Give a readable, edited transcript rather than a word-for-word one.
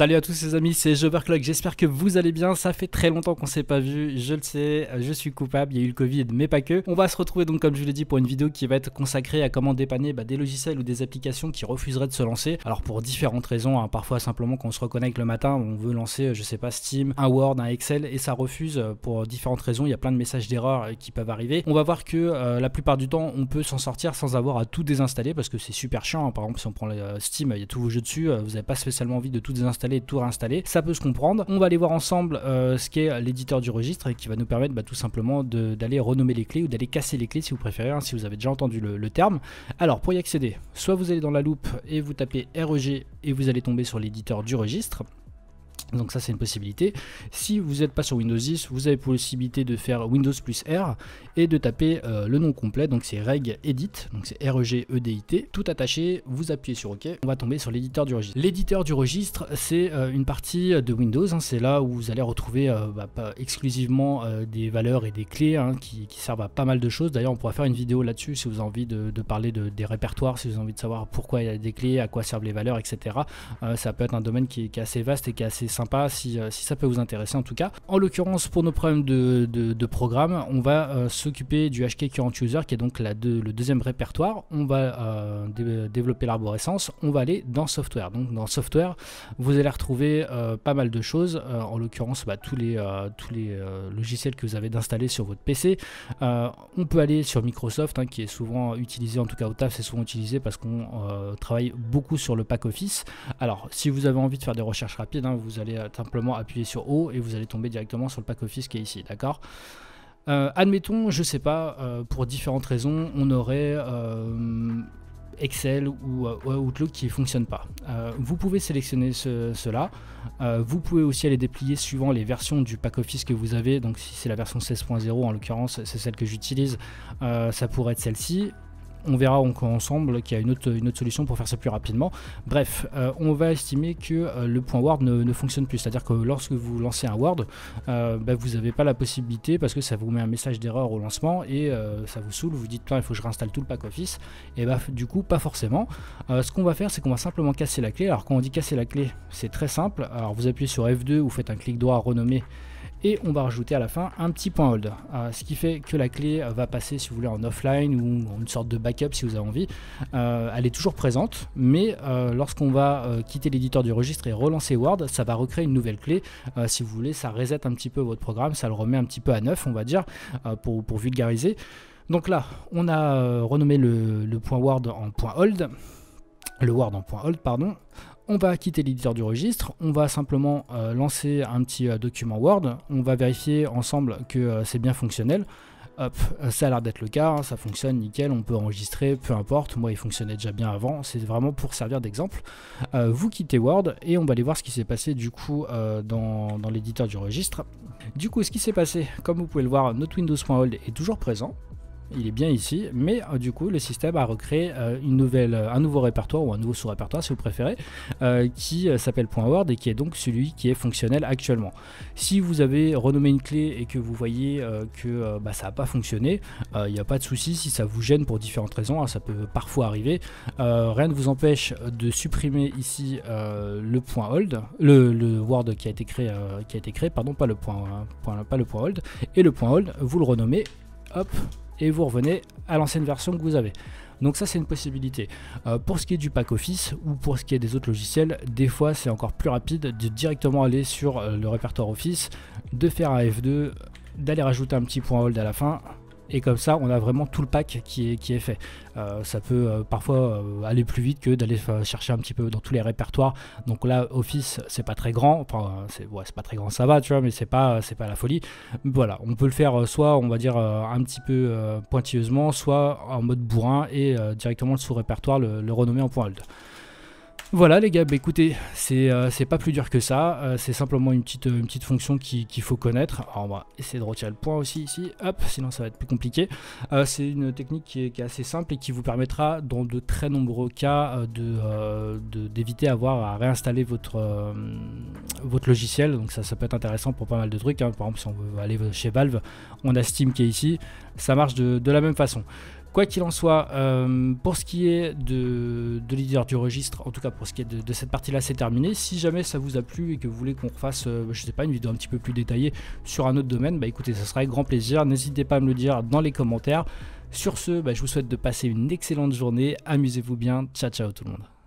Salut à tous les amis, c'est Joverclock, j'espère que vous allez bien, ça fait très longtemps qu'on s'est pas vu, je le sais, je suis coupable, il y a eu le Covid mais pas que. On va se retrouver donc comme je vous l'ai dit pour une vidéo qui va être consacrée à comment dépanner des logiciels ou des applications qui refuseraient de se lancer. Alors pour différentes raisons, parfois simplement quand on se reconnecte le matin, on veut lancer je sais pas Steam, un Word, un Excel et ça refuse pour différentes raisons, il y a plein de messages d'erreur qui peuvent arriver. On va voir que la plupart du temps on peut s'en sortir sans avoir à tout désinstaller parce que c'est super chiant, par exemple si on prend Steam, il y a tous vos jeux dessus, vous n'avez pas spécialement envie de tout désinstaller et de tout réinstaller, ça peut se comprendre. On va aller voir ensemble ce qu'est l'éditeur du registre et qui va nous permettre tout simplement d'aller renommer les clés ou d'aller casser les clés si vous préférez, si vous avez déjà entendu le terme. Alors pour y accéder, soit vous allez dans la loupe et vous tapez REG et vous allez tomber sur l'éditeur du registre. Donc ça c'est une possibilité. Si vous n'êtes pas sur Windows 10, vous avez possibilité de faire Windows plus R et de taper le nom complet, donc c'est regedit, donc c'est REGEDIT, tout attaché, vous appuyez sur OK, on va tomber sur l'éditeur du registre. L'éditeur du registre c'est une partie de Windows, c'est là où vous allez retrouver pas exclusivement des valeurs et des clés qui servent à pas mal de choses. D'ailleurs on pourra faire une vidéo là-dessus si vous avez envie de parler des répertoires, si vous avez envie de savoir pourquoi il y a des clés, à quoi servent les valeurs, etc. Ça peut être un domaine qui est assez vaste et qui est assez sympa si ça peut vous intéresser en tout cas. En l'occurrence pour nos problèmes de programme, on va s'occuper du HK Current User qui est donc le deuxième répertoire. On va développer l'arborescence, on va aller dans Software. Donc dans Software, vous allez retrouver pas mal de choses, en l'occurrence tous les logiciels que vous avez d'installer sur votre PC. On peut aller sur Microsoft qui est souvent utilisé, en tout cas au taf c'est souvent utilisé parce qu'on travaille beaucoup sur le pack Office. Alors si vous avez envie de faire des recherches rapides, vous allez simplement appuyer sur O et vous allez tomber directement sur le pack Office qui est ici, d'accord. Admettons, je sais pas, pour différentes raisons, on aurait Excel ou Outlook qui ne fonctionne pas. Vous pouvez sélectionner cela. Vous pouvez aussi aller déplier suivant les versions du pack Office que vous avez. Donc si c'est la version 16.0 en l'occurrence, c'est celle que j'utilise, ça pourrait être celle-ci. On verra ensemble qu'il y a une autre solution pour faire ça plus rapidement. Bref, on va estimer que le point Word ne fonctionne plus. C'est-à-dire que lorsque vous lancez un Word, vous n'avez pas la possibilité parce que ça vous met un message d'erreur au lancement et ça vous saoule. Vous dites, il faut que je réinstalle tout le pack Office. Et du coup, pas forcément. Ce qu'on va faire, c'est qu'on va simplement casser la clé. Alors quand on dit casser la clé, c'est très simple. Alors vous appuyez sur F2, vous faites un clic droit à renommer. Et on va rajouter à la fin un petit point hold, ce qui fait que la clé va passer, si vous voulez, en offline ou une sorte de backup si vous avez envie. Elle est toujours présente, mais lorsqu'on va quitter l'éditeur du registre et relancer Word, ça va recréer une nouvelle clé. Si vous voulez, ça reset un petit peu votre programme, ça le remet un petit peu à neuf, on va dire, pour vulgariser. Donc là, on a renommé le point Word en point hold, le Word en point hold, pardon. On va quitter l'éditeur du registre, on va simplement lancer un petit document Word, on va vérifier ensemble que c'est bien fonctionnel. Hop, ça a l'air d'être le cas, ça fonctionne nickel, on peut enregistrer, peu importe, moi il fonctionnait déjà bien avant, c'est vraiment pour servir d'exemple. Vous quittez Word et on va aller voir ce qui s'est passé du coup dans l'éditeur du registre. Du coup ce qui s'est passé, comme vous pouvez le voir, notre Windows.hold est toujours présent. Il est bien ici, mais du coup le système a recréé un nouveau répertoire ou un nouveau sous-répertoire si vous préférez, qui s'appelle .word et qui est donc celui qui est fonctionnel actuellement. Si vous avez renommé une clé et que vous voyez que ça n'a pas fonctionné, il n'y a pas de souci si ça vous gêne pour différentes raisons, ça peut parfois arriver. Rien ne vous empêche de supprimer ici le .hold, le Word qui a été créé, pardon, pas le .hold, et le .hold vous le renommez, hop, et vous revenez à l'ancienne version que vous avez. Donc ça c'est une possibilité. Pour ce qui est du pack Office ou pour ce qui est des autres logiciels, des fois c'est encore plus rapide de directement aller sur le répertoire Office, de faire un F2, d'aller rajouter un petit point hold à la fin. Et comme ça, on a vraiment tout le pack qui est fait. Ça peut parfois aller plus vite que d'aller chercher un petit peu dans tous les répertoires. Donc là, Office, c'est pas très grand. Enfin, c'est pas très grand, ça va, tu vois, mais c'est pas la folie. Voilà, on peut le faire soit, on va dire, un petit peu pointilleusement, soit en mode bourrin et directement le sous-répertoire, le renommer en point hold. Voilà les gars, écoutez, c'est pas plus dur que ça, c'est simplement une petite fonction qu'il faut connaître. Alors on va essayer de retirer le point aussi ici, hop, sinon ça va être plus compliqué. C'est une technique qui est assez simple et qui vous permettra dans de très nombreux cas d'éviter avoir à réinstaller votre votre logiciel, donc ça peut être intéressant pour pas mal de trucs, hein. Par exemple si on veut aller chez Valve, on a Steam qui est ici, ça marche de la même façon. Quoi qu'il en soit, pour ce qui est de l'éditeur du registre, en tout cas pour ce qui est de cette partie-là, c'est terminé. Si jamais ça vous a plu et que vous voulez qu'on refasse, je sais pas, une vidéo un petit peu plus détaillée sur un autre domaine, bah écoutez, ça sera avec grand plaisir. N'hésitez pas à me le dire dans les commentaires. Sur ce, je vous souhaite de passer une excellente journée. Amusez-vous bien. Ciao, ciao tout le monde.